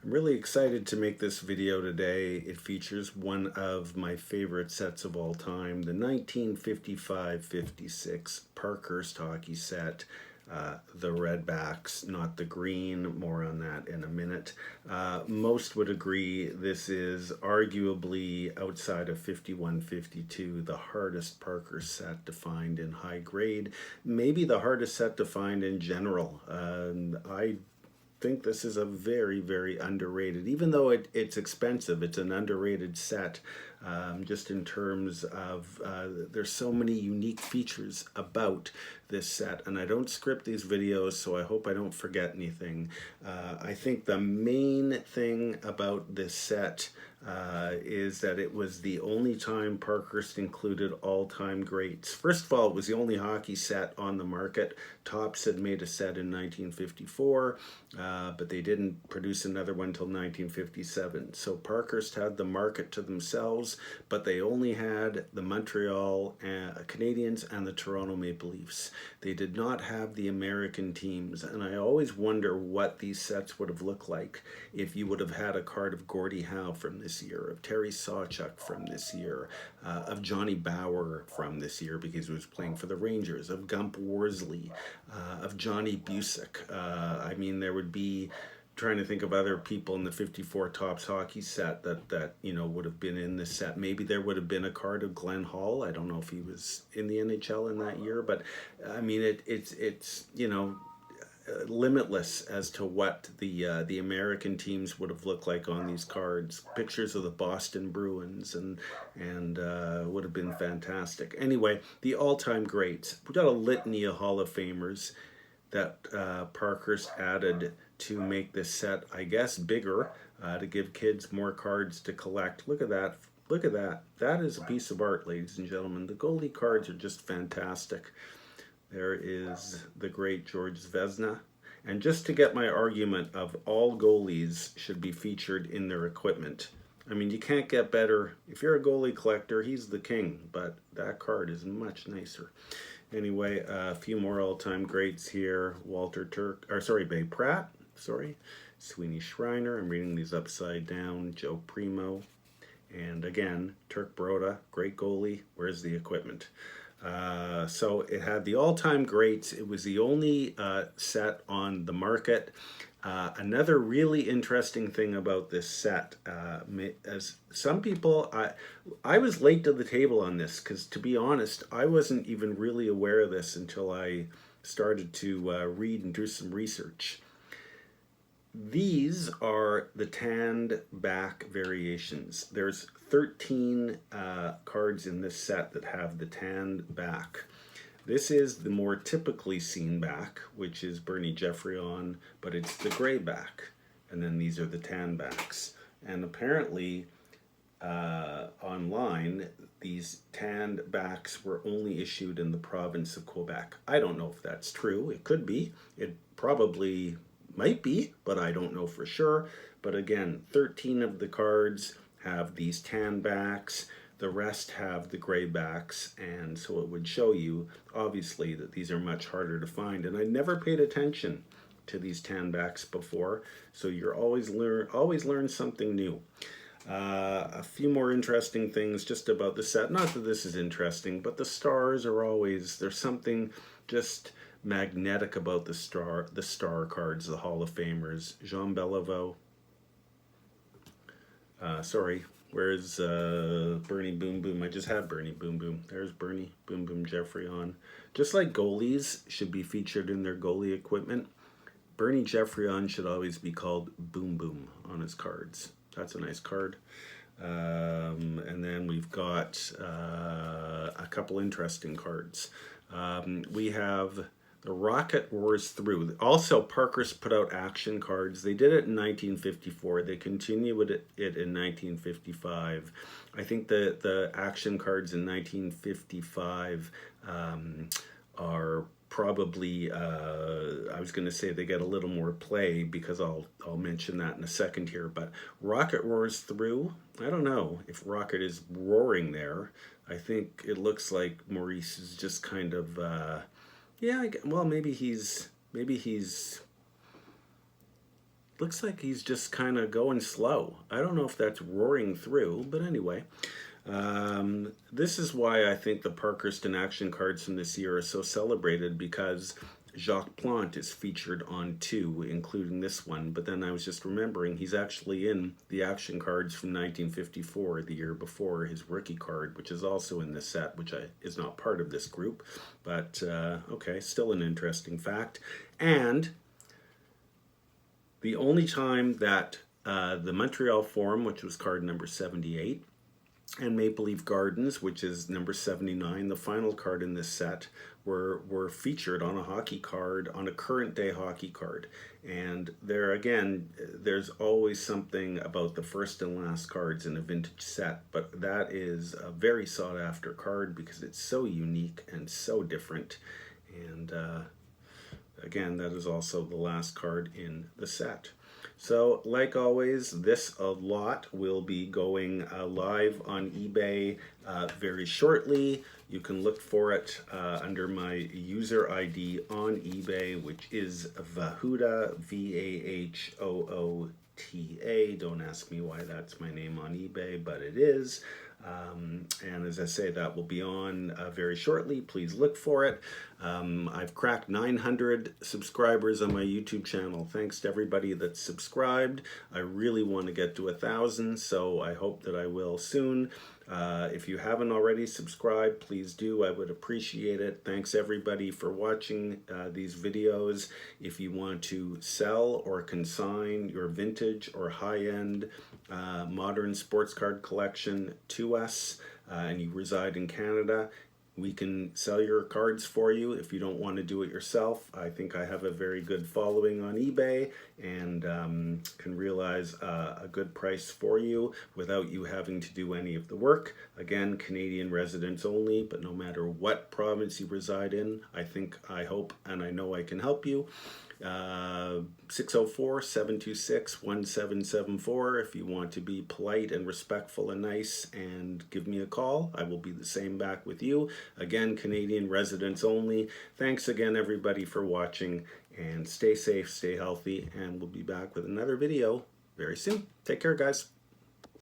I'm really excited to make this video today. It features one of my favorite sets of all time, the 1955-56 Parkhurst hockey set. The Redbacks, not the green, more on that in a minute. Most would agree this is arguably, outside of 51-52, the hardest Parkhurst set to find in high grade, maybe the hardest set to find in general. I think this is a very, very underrated, even though it's expensive, it's an underrated set, just in terms of there's so many unique features about this set. And I don't script these videos, so I hope I don't forget anything. I think the main thing about this set is that it was the only time Parkhurst included all-time greats. First of all, it was the only hockey set on the market. Topps had made a set in 1954, but they didn't produce another one until 1957. So Parkhurst had the market to themselves, but they only had the Montreal Canadiens and the Toronto Maple Leafs. They did not have the American teams, and I always wonder what these sets would have looked like if you would have had a card of Gordie Howe from this year, of Terry Sawchuk from this year, of Johnny Bower from this year because he was playing for the Rangers, of Gump Worsley, of Johnny Busick. I mean, there would be, trying to think of other people in the 54 Topps hockey set that you know would have been in this set. Maybe there would have been a card of Glenn Hall. I don't know if he was in the NHL in that year, but I mean it's you know, limitless as to what the American teams would have looked like on these cards. Pictures of the Boston Bruins and would have been fantastic. Anyway, the all-time greats. We got a litany of Hall of Famers that Parkhurst added to make this set, I guess, bigger, to give kids more cards to collect. Look at that. Look at that. That is a piece of art, ladies and gentlemen. The goalie cards are just fantastic. There is the great George Vezina. And just to get my argument of all goalies should be featured in their equipment. I mean, you can't get better. If you're a goalie collector, he's the king, but that card is much nicer. Anyway, a few more all-time greats here. Babe Pratt, Sweeney Schreiner. I'm reading these upside down. Joe Primo. And again, Turk Broda, great goalie. Where's the equipment? So it had the all-time greats. It was the only set on the market. Another really interesting thing about this set, as some people, I was late to the table on this because, to be honest, I wasn't even really aware of this until I started to read and do some research. These are the tanned back variations. There's 13 cards in this set that have the tanned back. This is the more typically seen back, which is Bernie Geoffrion, but it's the gray back. And then these are the tan backs. And apparently, online, these tanned backs were only issued in the province of Quebec. I don't know if that's true. It could be. It probably might be, but I don't know for sure. But again, 13 of the cards have these tan backs. The rest have the gray backs, and so it would show you, obviously, that these are much harder to find. And I never paid attention to these tan backs before, so you're always learn something new. A few more interesting things just about the set. Not that this is interesting, but the stars are always, there's something just magnetic about the star cards, the Hall of Famers. Jean Beliveau. Where's Bernie Boom Boom? I just had Bernie Boom Boom. There's Bernie Boom Boom Geoffrion. Just like goalies should be featured in their goalie equipment, Bernie Geoffrion should always be called Boom Boom on his cards. That's a nice card. And then we've got a couple interesting cards. We have the Rocket Roars Through. Also, Parkhurst put out action cards. They did it in 1954. They continued it in 1955. I think the action cards in 1955 are probably, I was going to say they get a little more play because I'll mention that in a second here. But Rocket Roars Through, I don't know if Rocket is roaring there. I think it looks like Maurice is just kind of... yeah, well, maybe he's looks like he's just kind of going slow. I don't know if that's roaring through, but anyway. This is why I think the Parkhurst and action cards from this year are so celebrated, because Jacques Plante is featured on 2, including this one. But then I was just remembering he's actually in the action cards from 1954, the year before, his rookie card, which is also in this set, which is not part of this group. But okay, still an interesting fact. And the only time that the Montreal Forum, which was card number 78, and Maple Leaf Gardens, which is number 79, the final card in this set, were featured on a hockey card, on a current day hockey card. And there again, there's always something about the first and last cards in a vintage set, but that is a very sought after card because it's so unique and so different. And again, that is also the last card in the set. So, like always, this a lot will be going live on eBay very shortly. You can look for it under my user ID on eBay, which is Vahoota, V-A-H-O-O-T-A. Don't ask me why that's my name on eBay, but it is. And as I say, that will be on very shortly. Please look for it. I've cracked 900 subscribers on my YouTube channel. Thanks to everybody that's subscribed. I really want to get to 1,000, so I hope that I will soon. If you haven't already subscribed, please do. I would appreciate it. Thanks everybody for watching these videos. If you want to sell or consign your vintage or high-end modern sports card collection to us, and you reside in Canada, we can sell your cards for you if you don't want to do it yourself. I think I have a very good following on eBay and can realize a good price for you without you having to do any of the work. Again, Canadian residents only, but no matter what province you reside in, I hope, and I know I can help you. 604-726-1774 if you want to be polite and respectful and nice and give me a call. I will be the same back with you. Again, Canadian residents only. Thanks again everybody for watching, and stay safe, stay healthy, and we'll be back with another video very soon. Take care, guys.